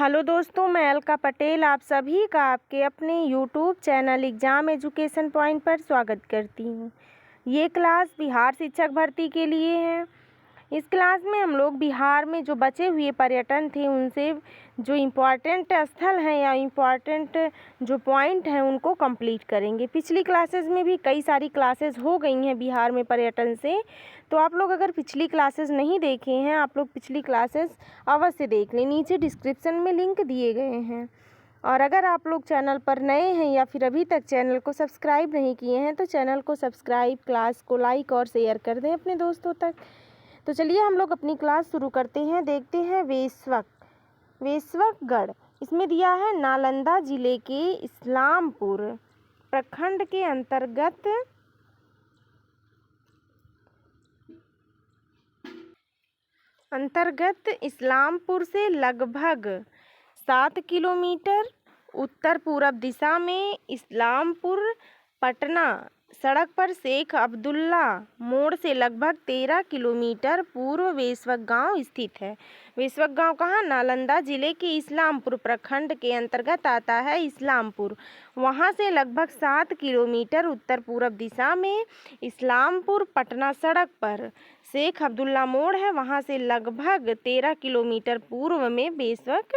Hello दोस्तों, मैं अलका पटेल आप सभी का आपके अपने YouTube channel exam education point पर स्वागत करती हूँ। ये क्लास बिहार शिक्षक भर्ती के लिए है। इस क्लास में हम लोग बिहार में जो बचे हुए पर्यटन थे उनसे जो इम्पोर्टेंट स्थल हैं या इम्पोर्टेंट जो पॉइंट हैं उनको कंप्लीट करेंगे। पिछली क्लासेस में भी कई सारी क्लासेस हो गई हैं बिहार में पर्यटन से, तो आप लोग अगर पिछली क्लासेस नहीं देखे हैं आप लोग पिछली क्लासेस अवश्य देख लें। नीचे डिस्क्रिप्शन में लिंक दिए गए हैं। और अगर आप लोग चैनल पर नए हैं या फिर अभी तक चैनल को सब्सक्राइब नहीं किए हैं तो चैनल को सब्सक्राइब, क्लास को लाइक और शेयर कर दें अपने दोस्तों तक। तो चलिए हम लोग अपनी क्लास शुरू करते हैं। देखते हैं वेश्वकगढ़। इसमें दिया है नालंदा जिले के इस्लामपुर प्रखंड के अंतर्गत इस्लामपुर से लगभग 7 किलोमीटर उत्तर पूर्व दिशा में इस्लामपुर पटना सड़क पर शेख अब्दुल्ला मोड़ से लगभग 13 किलोमीटर पूर्व वेश्वक गांव स्थित है। वेश्वक गांव कहाँ? नालंदा जिले के इस्लामपुर प्रखंड के अंतर्गत आता है इस्लामपुर। वहां से लगभग 7 किलोमीटर उत्तर पूर्व दिशा में इस्लामपुर पटना सड़क पर शेख अब्दुल्ला मोड़ है, वहां से लगभग 13 किलोमीटर पूर्व में वेश्वक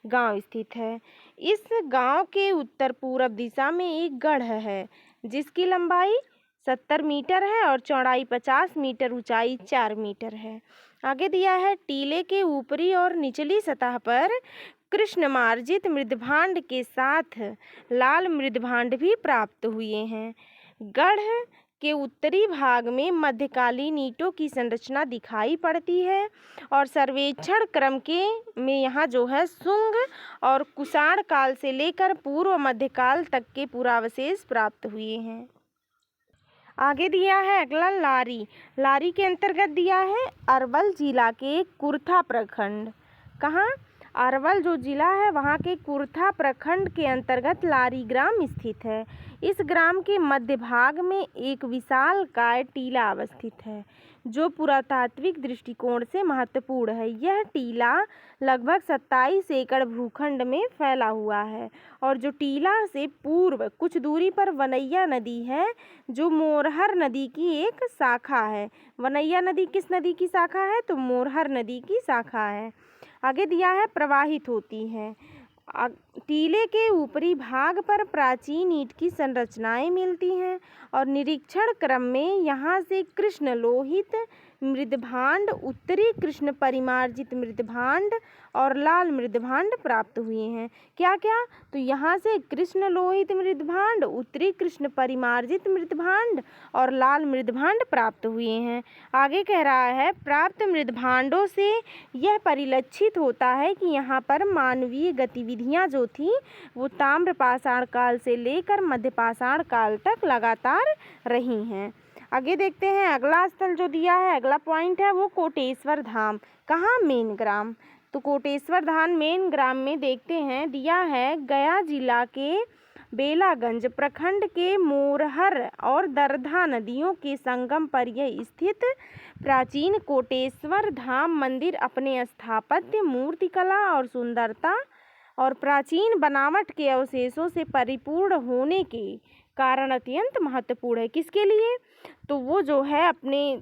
गांव स्थित है। इस गांव के उत्तर पूर्व दिशा में एक गढ़ है जिसकी लंबाई 70 मीटर है और चौड़ाई 50 मीटर, ऊंचाई 4 मीटर है। आगे दिया है टीले के ऊपरी और निचली सतह पर कृष्ण मार्जित मृदभांड के साथ लाल मृदभांड भी प्राप्त हुए हैं। गढ़ के उत्तरी भाग में मध्यकालीन ईंटों की संरचना दिखाई पड़ती है और सर्वेक्षण क्रम के में यहाँ जो है शुंग और कुषाण काल से लेकर पूर्व मध्यकाल तक के पुरावशेष प्राप्त हुए हैं। आगे दिया है अगला लारी के अंतर्गत दिया है अरवल जिला के कुर्था प्रखंड। कहाँ? अरवल जो जिला है वहाँ के कुर्था प्रखंड के अंतर्गत लारी ग्राम स्थित है। इस ग्राम के मध्य भाग में एक विशालकाय टीला अवस्थित है जो पुरातात्विक दृष्टिकोण से महत्वपूर्ण है। यह टीला लगभग 27 एकड़ भूखंड में फैला हुआ है और जो टीला से पूर्व कुछ दूरी पर वनैया नदी है जो मोरहर नदी की एक शाखा है। वनैया नदी किस नदी की शाखा है? तो मोरहर नदी की शाखा है। आगे दिया है प्रवाहित होती है। टीले के ऊपरी भाग पर प्राचीन ईंट की संरचनाएं मिलती हैं और निरीक्षण क्रम में यहाँ से कृष्ण लोहित मृदभांड, उत्तरी कृष्ण परिमार्जित मृदभांड और लाल मृदभांड प्राप्त हुए हैं। क्या क्या? तो यहाँ से कृष्ण लोहित मृदभांड, उत्तरी कृष्ण परिमार्जित मृदभांड और लाल मृदभांड प्राप्त हुए हैं। आगे कह रहा है प्राप्त मृदभांडों से यह परिलक्षित होता है कि यहाँ पर मानवीय गतिविधियाँ जो थी वो ताम्रपाषाण काल से लेकर मध्यपाषाण काल तक लगातार रही हैं। आगे देखते हैं अगला स्थल जो दिया है, अगला पॉइंट है वो कोटेश्वर धाम। कहाँ? मेन ग्राम। तो कोटेश्वर धाम मेन ग्राम में देखते हैं दिया है गया जिला के बेलागंज प्रखंड के मोरहर और दरधा नदियों के संगम पर यह स्थित प्राचीन कोटेश्वर धाम मंदिर अपने स्थापत्य, मूर्तिकला और सुंदरता और प्राचीन बनावट के अवशेषों से परिपूर्ण होने के कारण अत्यंत महत्वपूर्ण है। किसके लिए? तो वो जो है अपने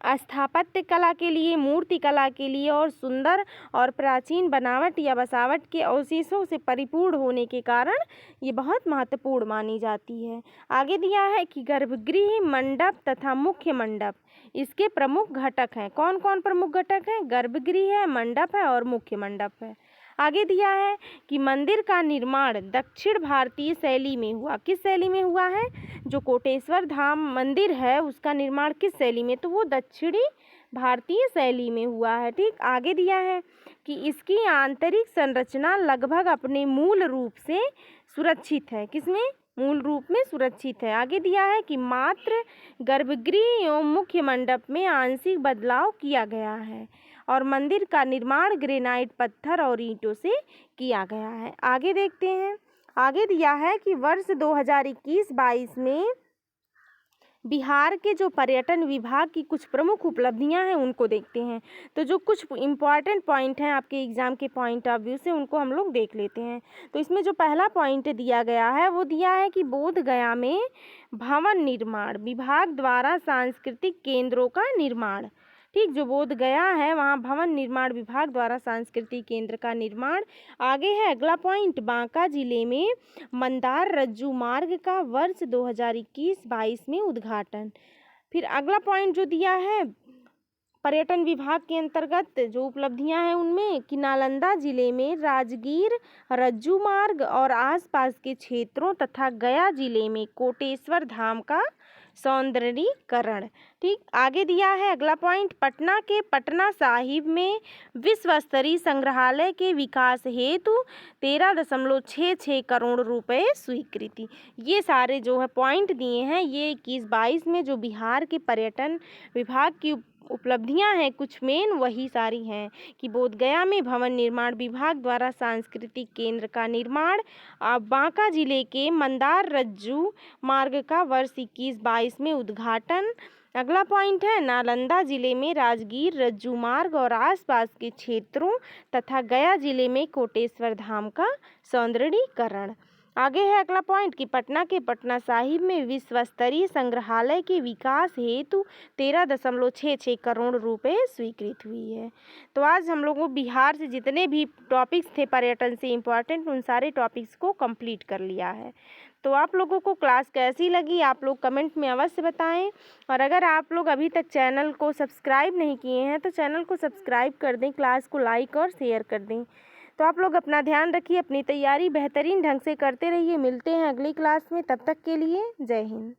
स्थापत्य कला के लिए, मूर्ति कला के लिए और सुंदर और प्राचीन बनावट या बसावट के अवशेषों से परिपूर्ण होने के कारण ये बहुत महत्वपूर्ण मानी जाती है। आगे दिया है कि गर्भगृह, मंडप तथा मुख्य मंडप इसके प्रमुख घटक हैं। कौन कौन प्रमुख घटक हैं? गर्भगृह है, मंडप है और मुख्य मंडप है। आगे दिया है कि मंदिर का निर्माण दक्षिण भारतीय शैली में हुआ। किस शैली में हुआ है? जो कोटेश्वर धाम मंदिर है उसका निर्माण किस शैली में? तो वो दक्षिणी भारतीय शैली में हुआ है। ठीक। आगे दिया है कि इसकी आंतरिक संरचना लगभग अपने मूल रूप से सुरक्षित है। किसमें? मूल रूप में सुरक्षित है। आगे दिया है कि मात्र गर्भगृह एवं मुख्य मंडप में आंशिक बदलाव किया गया है और मंदिर का निर्माण ग्रेनाइट पत्थर और ईंटों से किया गया है। आगे देखते हैं। आगे दिया है कि वर्ष 2021-22 में बिहार के जो पर्यटन विभाग की कुछ प्रमुख उपलब्धियां हैं उनको देखते हैं। तो जो कुछ इम्पॉर्टेंट पॉइंट हैं आपके एग्ज़ाम के पॉइंट ऑफ व्यू से उनको हम लोग देख लेते हैं। तो इसमें जो पहला पॉइंट दिया गया है वो दिया है कि बोध गया में भवन निर्माण विभाग द्वारा सांस्कृतिक केंद्रों का निर्माण। ठीक, जो बोध गया है वहाँ भवन निर्माण विभाग द्वारा सांस्कृतिक केंद्र का निर्माण। आगे है अगला पॉइंट, बांका जिले में मंदार रज्जू मार्ग का वर्ष 2021-22 में उद्घाटन। फिर अगला पॉइंट जो दिया है पर्यटन विभाग के अंतर्गत जो उपलब्धियां हैं उनमें कि नालंदा जिले में राजगीर रज्जू मार्ग और आसपास के क्षेत्रों तथा गया जिले में कोटेश्वर धाम का सौंदर्यीकरण। ठीक, आगे दिया है अगला पॉइंट, पटना के पटना साहिब में विश्व स्तरीय संग्रहालय के विकास हेतु 13.66 करोड़ रुपए स्वीकृति। ये सारे जो है पॉइंट दिए हैं ये 21-22 में जो बिहार के पर्यटन विभाग की उपलब्धियां हैं कुछ मेन वही सारी हैं कि बोध गया में भवन निर्माण विभाग द्वारा सांस्कृतिक केंद्र का निर्माण, बांका जिले के मंदार रज्जू मार्ग का वर्ष 21-22 में उद्घाटन। अगला पॉइंट है नालंदा जिले में राजगीर रज्जू मार्ग और आसपास के क्षेत्रों तथा गया जिले में कोटेश्वर धाम का सौंदर्यीकरण। आगे है अगला पॉइंट कि पटना के पटना साहिब में विश्व स्तरीय संग्रहालय के विकास हेतु 13.66 करोड़ रुपए स्वीकृत हुई है। तो आज हम लोगों बिहार से जितने भी टॉपिक्स थे पर्यटन से इम्पोर्टेंट उन सारे टॉपिक्स को कंप्लीट कर लिया है। तो आप लोगों को क्लास कैसी लगी आप लोग कमेंट में अवश्य बताएं। और अगर आप लोग अभी तक चैनल को सब्सक्राइब नहीं किए हैं तो चैनल को सब्सक्राइब कर दें, क्लास को लाइक और शेयर कर दें। तो आप लोग अपना ध्यान रखिए, अपनी तैयारी बेहतरीन ढंग से करते रहिए। मिलते हैं अगली क्लास में, तब तक के लिए जय हिंद।